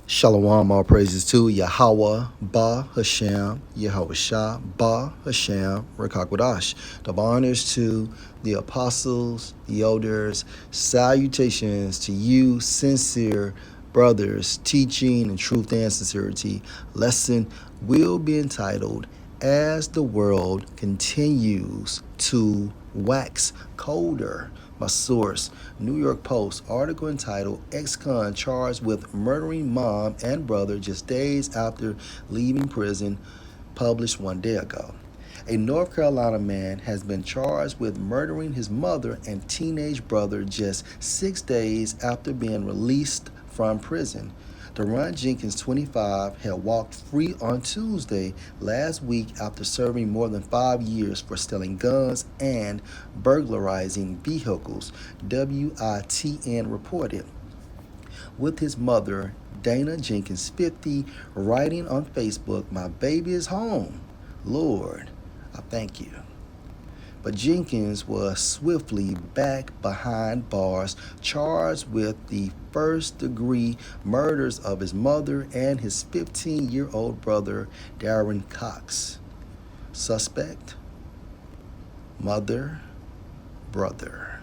Shalom, all praises to Yahweh, Ba Hashem, Yahweh Shah, Ba Hashem, Rekakwadash. The honors to the apostles, the elders, salutations to you, sincere brothers, teaching in truth and sincerity. Lesson will be entitled, As the World Continues to Wax Colder. My source, New York Post, article entitled Ex-Con Charged with Murdering Mom and Brother Just Days After Leaving Prison, published 1 day ago. A North Carolina man has been charged with murdering his mother and teenage brother just 6 days after being released from prison. Deron Jenkins, 25, had walked free on Tuesday last week after serving more than 5 years for stealing guns and burglarizing vehicles, WITN reported. With his mother, Dana Jenkins, 50, writing on Facebook, "My baby is home. Lord, I thank you." But Jenkins was swiftly back behind bars, charged with the first-degree murders of his mother and his 15-year-old brother, Darren Cox. Suspect: mother, brother,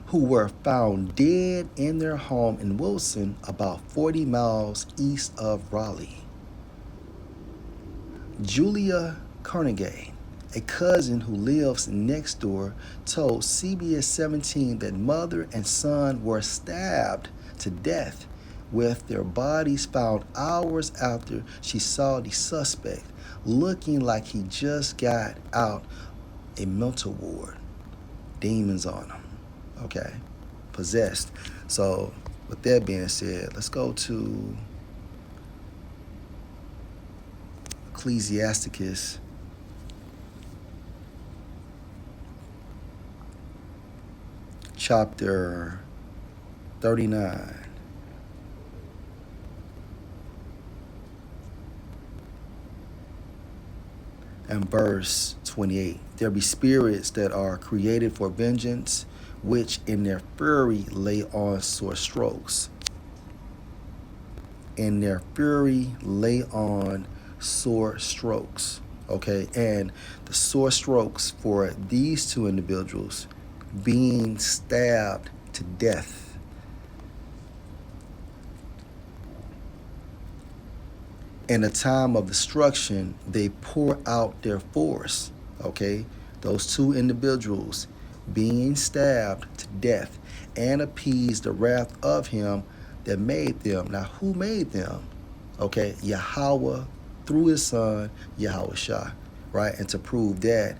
who were found dead in their home in Wilson, about 40 miles east of Raleigh. Julia Carnegie, a cousin who lives next door, told CBS 17 that mother and son were stabbed to death, with their bodies found hours after she saw the suspect, looking like he just got out a mental ward. Demons on him. Okay. Possessed. So, with that being said, let's go to Ecclesiasticus chapter 39. And verse 28. There be spirits that are created for vengeance, which in their fury lay on sore strokes. In their fury lay on sore strokes. Okay, and the sore strokes for these two individuals being stabbed to death. In a time of destruction, they pour out their force. Okay, those two individuals being stabbed to death and appease the wrath of him that made them. Now, who made them? Okay, Yahweh through his son, Yahweh Shah, right? And to prove that,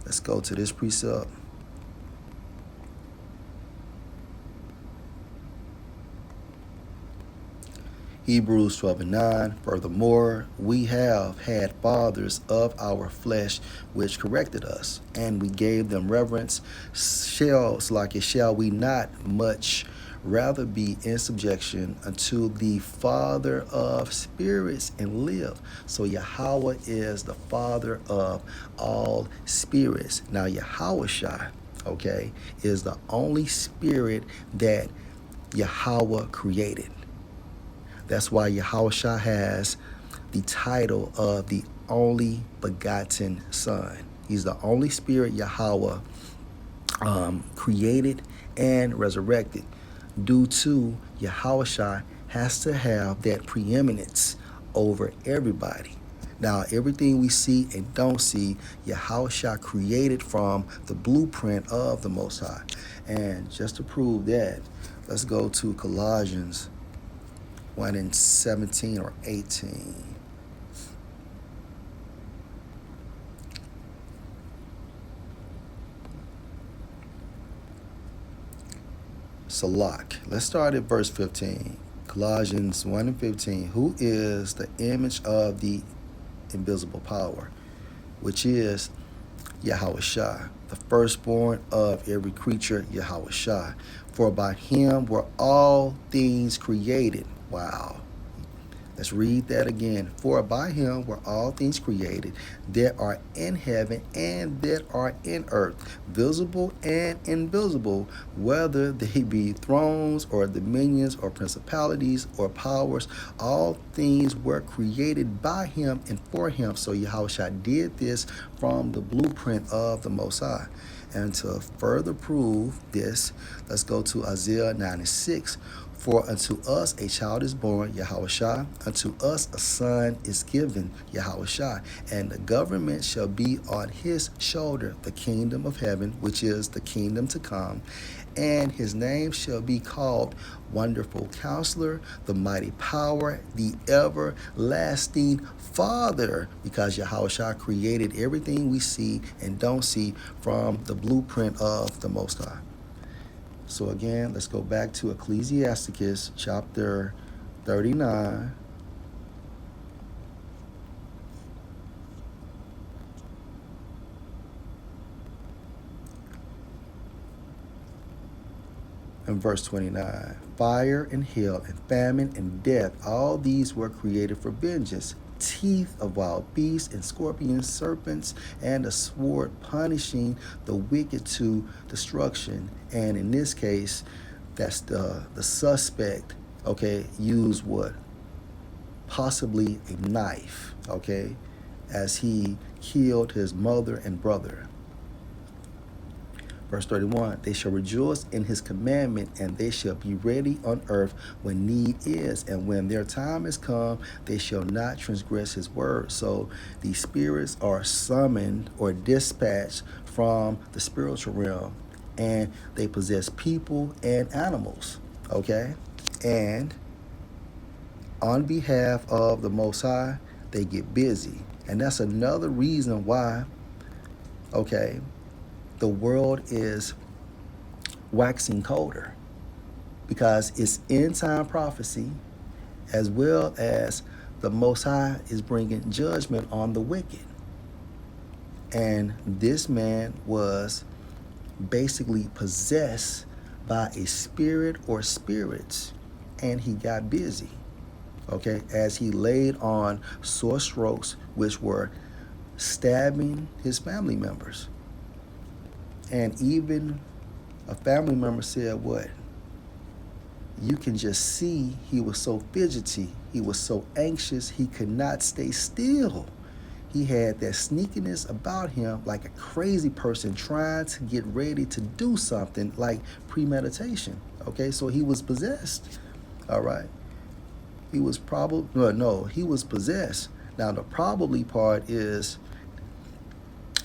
let's go to this precept. Hebrews 12:9. Furthermore, we have had fathers of our flesh which corrected us, and we gave them reverence. Shall we not much rather be in subjection unto the Father of spirits and live? So Yahweh is the Father of all spirits. Now Yahweh Shai, okay, is the only spirit that Yahweh created. That's why Yahushua has the title of the only begotten Son. He's the only spirit Yahweh created and resurrected. Due to Yahushua has to have that preeminence over everybody. Now, everything we see and don't see, Yahushua created from the blueprint of the Most High. And just to prove that, let's go to Colossians 1:17 or 18. Salak. Let's start at verse 15. Colossians 1:15. Who is the image of the invisible power, which is Yahweh Shai, the firstborn of every creature, Yahweh Shai. For by him were all things created. Wow. Let's read that again. For by him were all things created that are in heaven and that are in earth, visible and invisible, whether they be thrones or dominions or principalities or powers. All things were created by him and for him. So Yahushua did this from the blueprint of the Most High. And to further prove this, let's go to Isaiah 96. For unto us a child is born, Yahushua. Unto us a son is given, Yahushua. And the government shall be on his shoulder, the kingdom of heaven, which is the kingdom to come. And his name shall be called Wonderful Counselor, the Mighty Power, the Everlasting Father, because Yahushua created everything we see and don't see from the blueprint of the Most High. So again, let's go back to Ecclesiasticus chapter 39. And verse 29. Fire and hail and famine and death, all these were created for vengeance. Teeth of wild beasts and scorpions, serpents, and a sword punishing the wicked to destruction. And in this case, that's the suspect, okay, used what? Possibly a knife, okay, as he killed his mother and brother. Verse 31, they shall rejoice in his commandment, and they shall be ready on earth when need is. And when their time is come, they shall not transgress his word. So these spirits are summoned or dispatched from the spiritual realm, and they possess people and animals, okay? And on behalf of the Most High, they get busy. And that's another reason why, okay, the world is waxing colder, because it's end time prophecy, as well as the Most High is bringing judgment on the wicked. And this man was basically possessed by a spirit or spirits, and he got busy, okay, as he laid on sore strokes, which were stabbing his family members. And even a family member said, what? You can just see he was so fidgety. He was so anxious. He could not stay still. He had that sneakiness about him, like a crazy person trying to get ready to do something, like premeditation. Okay, so he was possessed. All right. He was he was possessed. Now, the probably part is,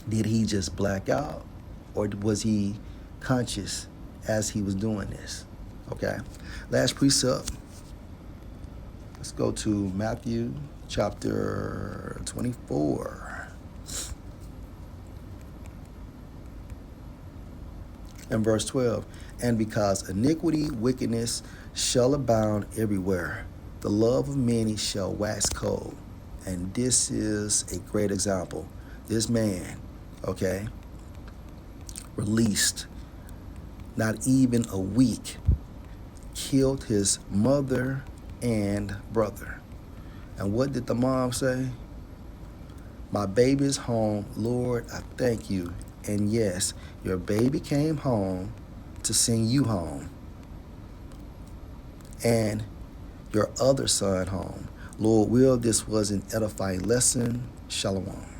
did he just black out? Or was he conscious as he was doing this? Okay. Last precept. Let's go to Matthew chapter 24. And verse 12. And because iniquity, wickedness shall abound everywhere, the love of many shall wax cold. And this is a great example. This man, okay, released, not even a week, killed his mother and brother. And what did the mom say? My baby's home, Lord, I thank you. And yes, your baby came home to send you home. And your other son home. Lord, will this was an edifying lesson. Shalom.